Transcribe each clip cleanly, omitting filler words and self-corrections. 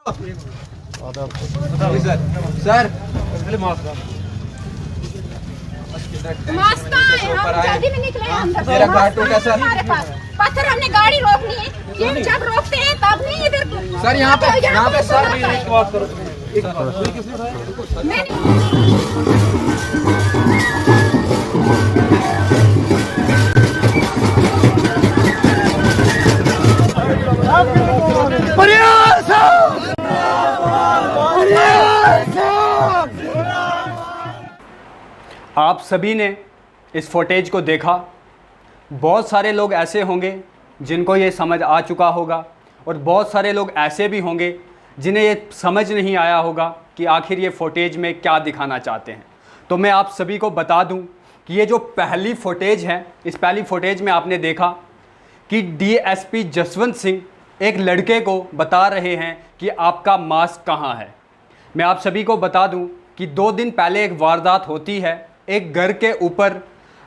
Sir mask कहाँ है? हम जल्दी में निकले अंदर से। मेरा कार्ड टूटा सर। हमारे पास पत्थर, हमने गाड़ी रोकनी है, ये जब रोकते हैं तब नहीं इधर। सर यहाँ पे सर आप सभी ने इस फुटेज को देखा। बहुत सारे लोग ऐसे होंगे जिनको ये समझ आ चुका होगा और बहुत सारे लोग ऐसे भी होंगे जिन्हें ये समझ नहीं आया होगा कि आखिर ये फुटेज में क्या दिखाना चाहते हैं। तो मैं आप सभी को बता दूं कि ये जो पहली फुटेज है, इस पहली फुटेज में आपने देखा कि डीएसपी जसवंत सिंह एक लड़के को बता रहे हैं कि आपका मास्क कहाँ है। मैं आप सभी को बता दूं कि 2 दिन पहले एक वारदात होती है। एक घर के ऊपर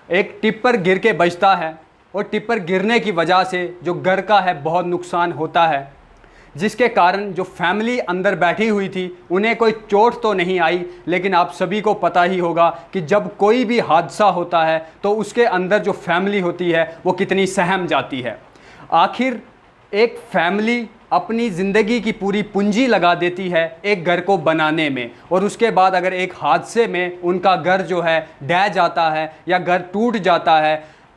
एक टिप्पर गिर के बचता है और टिप्पर गिरने की वजह से जो घर का है बहुत नुकसान होता है, जिसके कारण जो फैमिली अंदर बैठी हुई थी उन्हें कोई चोट तो नहीं आई, लेकिन आप सभी को पता ही होगा कि जब कोई भी हादसा होता है तो उसके अंदर जो फैमिली होती है वो कितनी सहम जाती है। आखिर एक फैमिली अपनी ज़िंदगी की पूरी पूंजी लगा देती है एक घर को बनाने में, और उसके बाद अगर एक हादसे में उनका घर जो है ढह जाता है या घर टूट जाता है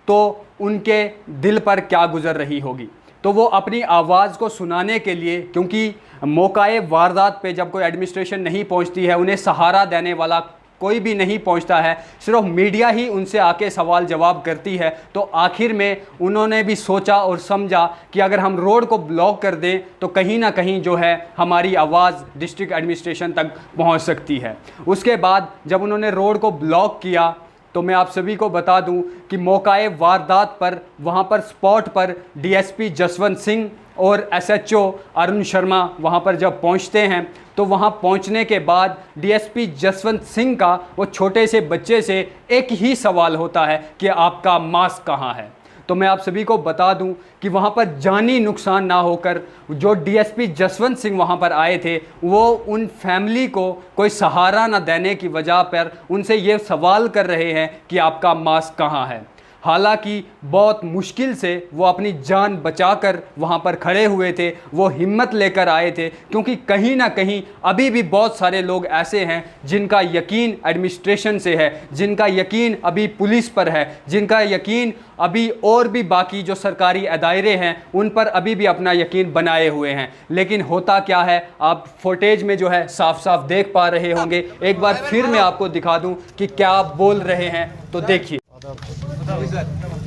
तो उनके दिल पर क्या गुजर रही होगी। तो वो अपनी आवाज़ को सुनाने के लिए, क्योंकि मौकाए वारदात पे जब कोई एडमिनिस्ट्रेशन नहीं पहुंचती है, उन्हें सहारा देने वाला कोई भी नहीं पहुंचता है, सिर्फ मीडिया ही उनसे आके सवाल जवाब करती है, तो आखिर में उन्होंने भी सोचा और समझा कि अगर हम रोड को ब्लॉक कर दें तो कहीं ना कहीं जो है हमारी आवाज़ डिस्ट्रिक्ट एडमिनिस्ट्रेशन तक पहुंच सकती है। उसके बाद जब उन्होंने रोड को ब्लॉक किया तो मैं आप सभी को बता दूं कि मौकाए वारदात पर वहां पर स्पॉट पर डीएसपी जसवंत सिंह और एसएचओ अरुण शर्मा वहां पर जब पहुंचते हैं तो वहां पहुंचने के बाद डीएसपी जसवंत सिंह का वो छोटे से बच्चे से एक ही सवाल होता है कि आपका मास्क कहाँ है। तो मैं आप सभी को बता दूं कि वहां पर जानी नुकसान ना होकर जो डीएसपी जसवंत सिंह वहां पर आए थे वो उन फैमिली को कोई सहारा ना देने की वजह पर उनसे ये सवाल कर रहे हैं कि आपका मास्क कहाँ है। हालांकि बहुत मुश्किल से वो अपनी जान बचाकर वहाँ पर खड़े हुए थे, वो हिम्मत लेकर आए थे, क्योंकि कहीं ना कहीं अभी भी बहुत सारे लोग ऐसे हैं जिनका यकीन एडमिनिस्ट्रेशन से है, जिनका यकीन अभी पुलिस पर है, जिनका यकीन अभी और भी बाकी जो सरकारी अदारे हैं उन पर अभी भी अपना यकीन बनाए हुए हैं। लेकिन होता क्या है, आप फुटेज में जो है साफ साफ देख पा रहे होंगे। एक बार फिर मैं आपको दिखा दूं कि क्या आप बोल रहे हैं, तो देखिए।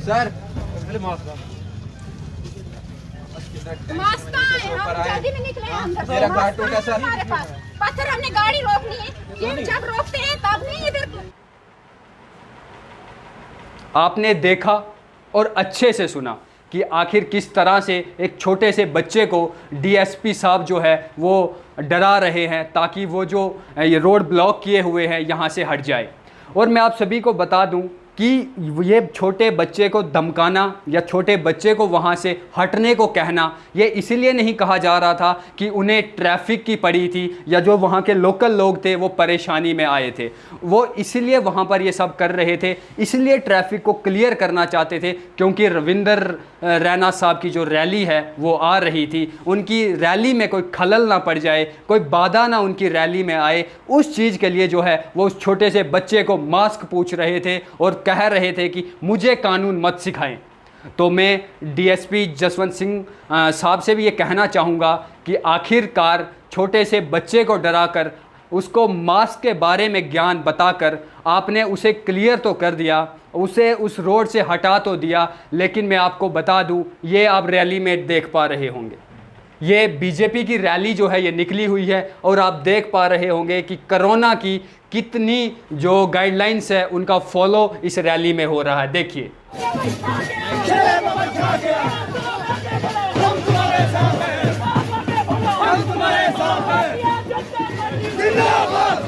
सर मास्क कहाँ है? हम जल्दी में निकले अंदर से। मेरा कार्ड टूटा सर। हमारे पास पत्थर, हमने गाड़ी रोकनी है, ये जब रोकते हैं तब नहीं इधर। आपने देखा और अच्छे से सुना कि आखिर किस तरह से एक छोटे से बच्चे को डीएसपी साहब जो है वो डरा रहे हैं ताकि वो जो ये रोड ब्लॉक किए हुए हैं यहाँ से हट जाए। और मैं आप सभी को बता दूं कि ये छोटे बच्चे को धमकाना या छोटे बच्चे को वहाँ से हटने को कहना, ये इसीलिए नहीं कहा जा रहा था कि उन्हें ट्रैफिक की पड़ी थी या जो वहाँ के लोकल लोग थे वो परेशानी में आए थे, वो इसीलिए वहाँ पर ये सब कर रहे थे, इसलिए ट्रैफिक को क्लियर करना चाहते थे, क्योंकि रविंदर रैना साहब की जो रैली है वो आ रही थी, उनकी रैली में कोई खलल ना पड़ जाए, कोई बाधा ना उनकी रैली में आए, उस चीज़ के लिए जो है वो उस छोटे से बच्चे को मास्क पूछ रहे थे और कह रहे थे कि मुझे कानून मत सिखाएं। तो मैं डीएसपी जसवंत सिंह साहब से भी ये कहना चाहूँगा कि आखिरकार छोटे से बच्चे को डराकर उसको मास्क के बारे में ज्ञान बताकर आपने उसे क्लियर तो कर दिया, उसे उस रोड से हटा तो दिया, लेकिन मैं आपको बता दूं ये आप रैली में देख पा रहे होंगे, ये बीजेपी की रैली जो है ये निकली हुई है और आप देख पा रहे होंगे कि कोरोना की कितनी जो गाइडलाइंस है उनका फॉलो इस रैली में हो रहा है। देखिए जिंदाबाद।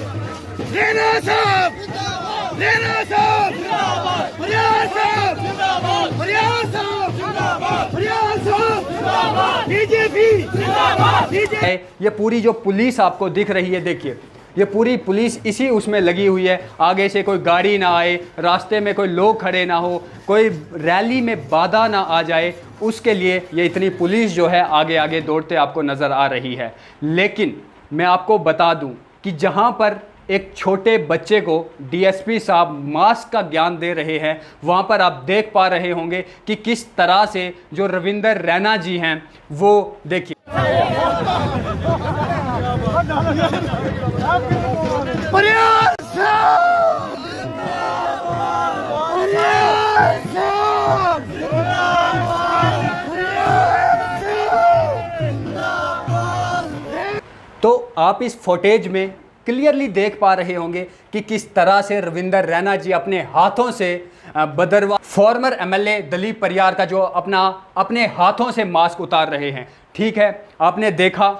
है। ये पूरी जो पुलिस आपको दिख रही है, देखिए ये पूरी पुलिस इसी उसमें लगी हुई है। आगे से कोई गाड़ी ना आए, रास्ते में कोई लोग खड़े ना हो, कोई रैली में बाधा ना आ जाए, उसके लिए ये इतनी पुलिस जो है आगे आगे दौड़ते आपको नज़र आ रही है। लेकिन मैं आपको बता दूं कि जहां पर एक छोटे बच्चे को डीएसपी साहब मास्क का ज्ञान दे रहे हैं, वहाँ पर आप देख पा रहे होंगे कि किस तरह से जो रविंदर रैना जी हैं वो देखिए। तो आप इस फुटेज में क्लियरली देख पा रहे होंगे कि किस तरह से रविंदर रैना जी अपने हाथों से बदरवा फॉर्मर एमएलए दलीप परियार का जो अपने हाथों से मास्क उतार रहे हैं। ठीक है, आपने देखा।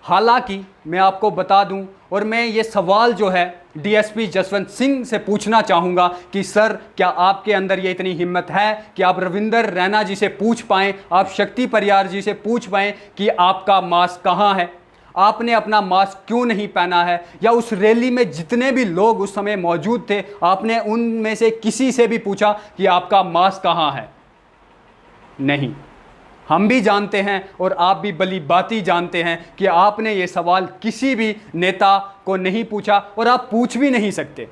हालांकि मैं आपको बता दूं, और मैं ये सवाल जो है डीएसपी जसवंत सिंह से पूछना चाहूँगा कि सर, क्या आपके अंदर ये इतनी हिम्मत है कि आप रविंदर रैना जी से पूछ पाएँ, आप शक्ति परियार जी से पूछ पाएँ कि आपका मास्क कहाँ है, आपने अपना मास्क क्यों नहीं पहना है? या उस रैली में जितने भी लोग उस समय मौजूद थे, आपने उनमें से किसी से भी पूछा कि आपका मास्क कहाँ है? नहीं। हम भी जानते हैं और आप भी भली भांति जानते हैं कि आपने ये सवाल किसी भी नेता को नहीं पूछा और आप पूछ भी नहीं सकते,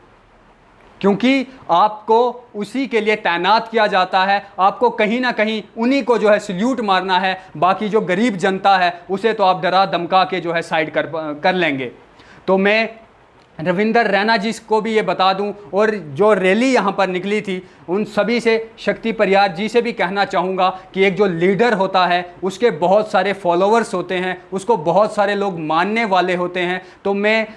क्योंकि आपको उसी के लिए तैनात किया जाता है। आपको कहीं ना कहीं उन्हीं को जो है सल्यूट मारना है, बाकी जो गरीब जनता है उसे तो आप डरा धमका के जो है साइड कर लेंगे। तो मैं रविंदर रैना जी को भी ये बता दूं, और जो रैली यहाँ पर निकली थी उन सभी से, शक्ति परियार जी से भी कहना चाहूँगा कि एक जो लीडर होता है उसके बहुत सारे फॉलोअर्स होते हैं, उसको बहुत सारे लोग मानने वाले होते हैं। तो मैं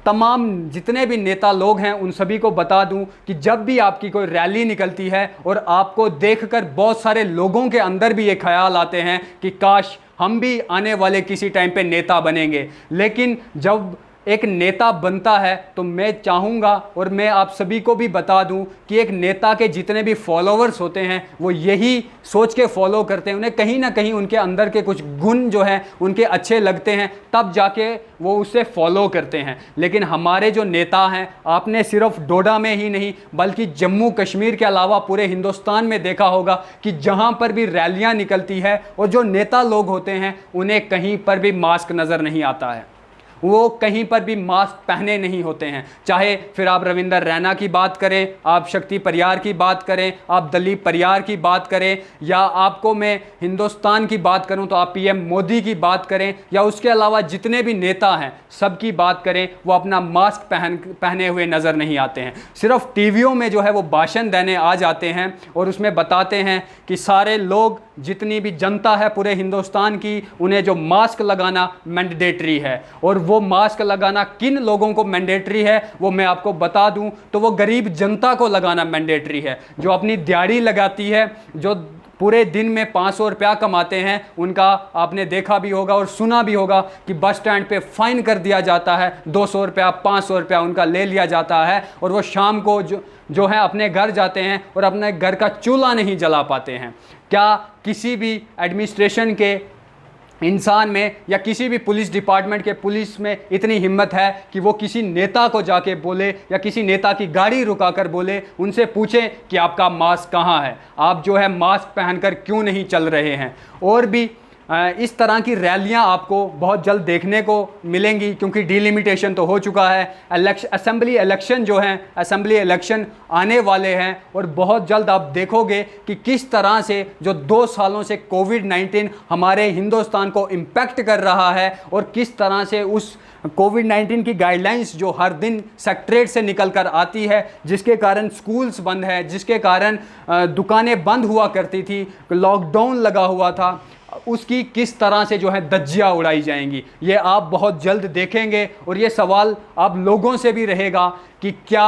तमाम जितने भी नेता लोग हैं उन सभी को बता दूं कि जब भी आपकी कोई रैली निकलती है और आपको देखकर बहुत सारे लोगों के अंदर भी ये ख्याल आते हैं कि काश हम भी आने वाले किसी टाइम पे नेता बनेंगे, लेकिन जब एक नेता बनता है तो मैं चाहूँगा और मैं आप सभी को भी बता दूं कि एक नेता के जितने भी फॉलोअर्स होते हैं वो यही सोच के फॉलो करते हैं, उन्हें कहीं ना कहीं उनके अंदर के कुछ गुण जो हैं उनके अच्छे लगते हैं, तब जाके वो उससे फॉलो करते हैं। लेकिन हमारे जो नेता हैं, आपने सिर्फ डोडा में ही नहीं बल्कि जम्मू कश्मीर के अलावा पूरे हिंदुस्तान में देखा होगा कि जहाँ पर भी रैलियाँ निकलती है और जो नेता लोग होते हैं उन्हें कहीं पर भी मास्क नज़र नहीं आता है, वो कहीं पर भी मास्क पहने नहीं होते हैं। चाहे फिर आप रविंदर रैना की बात करें, आप शक्ति परियार की बात करें, आप दलीप परियार की बात करें, या आपको मैं हिंदुस्तान की बात करूं तो आप पीएम मोदी की बात करें, या उसके अलावा जितने भी नेता हैं सब की बात करें, वो अपना मास्क पहने हुए नज़र नहीं आते हैं। सिर्फ टीवियों में जो है वो भाषण देने आ जाते हैं और उसमें बताते हैं कि सारे लोग, जितनी भी जनता है पूरे हिंदुस्तान की, उन्हें जो मास्क लगाना मैंडेटरी है। और वो मास्क लगाना किन लोगों को मैंडेटरी है वो मैं आपको बता दूं तो वो गरीब जनता को लगाना मैंडेटरी है, जो अपनी दिहाड़ी लगाती है, जो पूरे दिन में 500 रुपया कमाते हैं। उनका आपने देखा भी होगा और सुना भी होगा कि बस स्टैंड पे फाइन कर दिया जाता है, 200 रुपया 500 रुपया उनका ले लिया जाता है, और वो शाम को जो है अपने घर जाते हैं और अपने घर का चूल्हा नहीं जला पाते हैं। क्या किसी भी एडमिनिस्ट्रेशन के इंसान में या किसी भी पुलिस डिपार्टमेंट के पुलिस में इतनी हिम्मत है कि वो किसी नेता को जाके बोले या किसी नेता की गाड़ी रुकाकर बोले, उनसे पूछें कि आपका मास्क कहाँ है, आप जो है मास्क पहनकर क्यों नहीं चल रहे हैं? और भी इस तरह की रैलियां आपको बहुत जल्द देखने को मिलेंगी, क्योंकि डिलिमिटेशन तो हो चुका है। असेंबली इलेक्शन जो हैं, असेंबली इलेक्शन आने वाले हैं, और बहुत जल्द आप देखोगे कि किस तरह से जो 2 सालों से कोविड-19 हमारे हिंदुस्तान को इम्पैक्ट कर रहा है, और किस तरह से उस कोविड-19 की गाइडलाइंस जो हर दिन सेक्रेटरीट से निकल कर आती है, जिसके कारण स्कूल्स बंद है, जिसके कारण दुकानें बंद हुआ करती थी, लॉकडाउन लगा हुआ था, उसकी किस तरह से जो है धज्जियाँ उड़ाई जाएंगी, ये आप बहुत जल्द देखेंगे। और ये सवाल आप लोगों से भी रहेगा कि क्या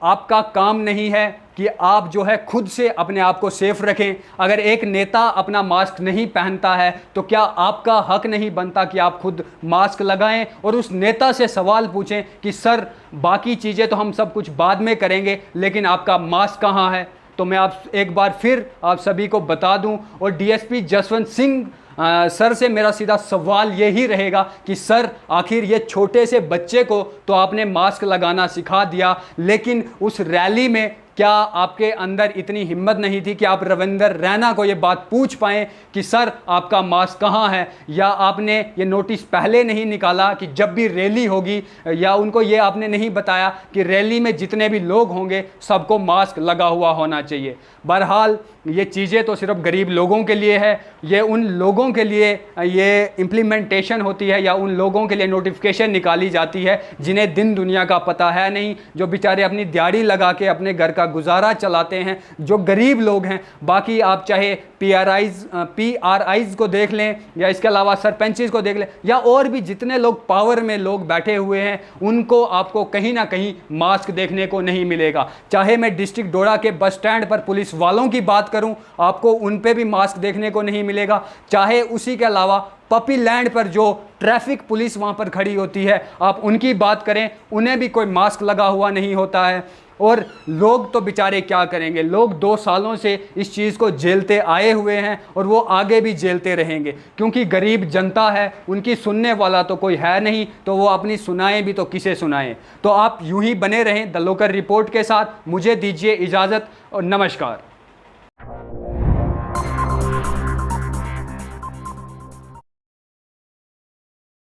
आपका काम नहीं है कि आप जो है खुद से अपने आप को सेफ रखें? अगर एक नेता अपना मास्क नहीं पहनता है तो क्या आपका हक नहीं बनता कि आप खुद मास्क लगाएं और उस नेता से सवाल पूछें कि सर, बाकी चीज़ें तो हम सब कुछ बाद में करेंगे, लेकिन आपका मास्क कहाँ है? तो मैं आप एक बार फिर आप सभी को बता दूं, और डीएसपी जसवंत सिंह सर से मेरा सीधा सवाल यही रहेगा कि सर आखिर ये छोटे से बच्चे को तो आपने मास्क लगाना सिखा दिया, लेकिन उस रैली में क्या आपके अंदर इतनी हिम्मत नहीं थी कि आप रविंदर रैना को ये बात पूछ पाएँ कि सर आपका मास्क कहाँ है? या आपने ये नोटिस पहले नहीं निकाला कि जब भी रैली होगी, या उनको ये आपने नहीं बताया कि रैली में जितने भी लोग होंगे सबको मास्क लगा हुआ होना चाहिए? बहरहाल ये चीज़ें तो सिर्फ गरीब लोगों के लिए है, ये उन लोगों के लिए ये इम्प्लीमेंटेशन होती है या उन लोगों के लिए नोटिफिकेशन निकाली जाती है जिन्हें दिन दुनिया का पता है नहीं, जो बेचारे अपनी दिहाड़ी लगा के अपने घर का गुजारा चलाते हैं, जो गरीब लोग हैं। बाकी आप चाहे PRIs को देख लें या इसके अलावा सरपंचेस को देख लें या और भी जितने लोग पावर में लोग बैठे हुए हैं, उनको आपको कहीं ना कहीं मास्क देखने को नहीं मिलेगा। चाहे मैं डिस्ट्रिक्ट डोडा के बस स्टैंड पर पुलिस वालों की बात करूं, आपको उन पे भी मास्क देखने को नहीं मिलेगा। चाहे उसी के अलावा पपी लैंड पर जो ट्रैफिक पुलिस वहां पर खड़ी होती है, आप उनकी बात करें, उन्हें भी कोई मास्क लगा हुआ नहीं होता है। और लोग तो बेचारे क्या करेंगे, लोग 2 सालों से इस चीज़ को झेलते आए हुए हैं और वो आगे भी झेलते रहेंगे, क्योंकि गरीब जनता है, उनकी सुनने वाला तो कोई है नहीं, तो वो अपनी सुनाएं भी तो किसे सुनाएं। तो आप यूं ही बने रहें द लोकल रिपोर्ट के साथ। मुझे दीजिए इजाज़त और नमस्कार।